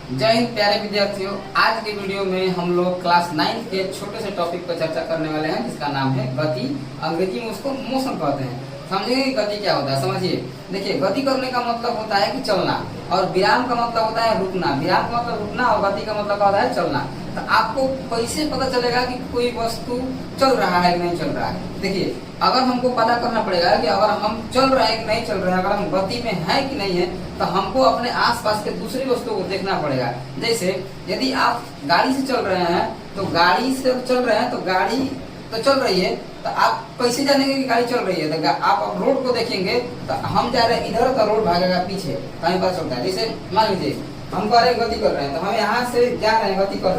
जय हिंद प्यारे विद्यार्थियों। आज के वीडियो में हम लोग क्लास 9 के छोटे से टॉपिक पर चर्चा करने वाले हैं जिसका नाम है गति। अंग्रेजी में उसको मोशन कहते हैं। समझेंगे कि गति क्या होता है, समझिए। देखिए, गति करने का मतलब होता है कि चलना, और विराम का मतलब होता है रुकना। विराम का मतलब रुकना और गति का मतलब होता है चलना। तो आपको कैसे पता चलेगा कि कोई वस्तु चल रहा है कि नहीं चल रहा है? देखिए, अगर हमको पता करना पड़ेगा कि अगर हम चल रहे हैं कि नहीं चल रहे हैं, अगर हम गति में है कि नहीं है, तो हमको अपने आसपास के दूसरी वस्तुओं को देखना पड़ेगा। जैसे यदि आप गाड़ी से चल रहे हैं तो गाड़ी से चल रहे हैं तो गाड़ी तो चल रही है, तो आप कैसे जानेंगे कि गाड़ी चल रही है? तो आप अब रोड को देखेंगे तो हम जा रहे हैं इधर, तो रोड भागेगा पीछे, तो हमें पता चलता है। जैसे मान लीजिए हम कह रहे हैं गति कर रहे हैं, तो हम यहाँ से जा रहे हैं, गति कर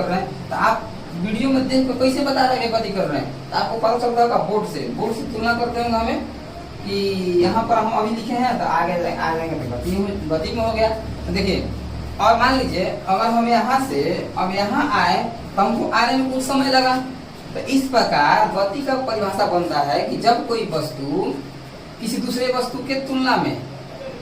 रहे हैं, तो आप वीडियो में देख कर कैसे बता रहे हैं गति कर रहे हैं? तो आपको पता चलता होगा बोर्ड से तुलना करते होंगे हमें कि यहाँ पर हम अभी लिखे हैं तो आगे आ जाएंगे तो गति में हो गया। तो देखिए, और मान लीजिए अगर हम यहाँ से अब यहाँ आए तो हमको आने में कुछ समय लगा। तो इस प्रकार गति का परिभाषा बनता है कि जब कोई वस्तु किसी दूसरे वस्तु के तुलना में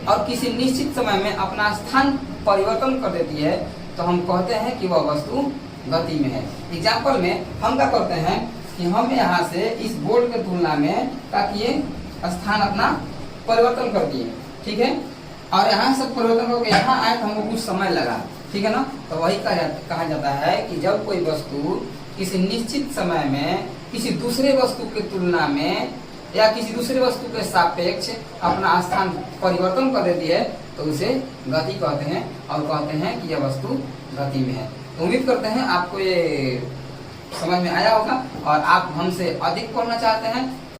और किसी निश्चित समय में अपना स्थान परिवर्तन कर देती है, तो हम कहते हैं कि वह वस्तु गति में है। एग्जाम्पल में हम क्या करते हैं कि हम यहाँ से इस बोर्ड के तुलना में क्या किए, स्थान अपना परिवर्तन कर दिए, ठीक है। और यहाँ से परिवर्तन करके यहाँ आए तो हमको कुछ समय लगा, ठीक है ना। तो वही कहा जाता है कि जब कोई वस्तु किसी निश्चित समय में किसी दूसरे वस्तु की तुलना में या किसी दूसरे वस्तु के सापेक्ष अपना स्थान परिवर्तन कर देती है, तो उसे गति कहते हैं और कहते हैं कि यह वस्तु गति में है। तो उम्मीद करते हैं आपको ये समझ में आया होगा, और आप हमसे अधिक पढ़ना चाहते हैं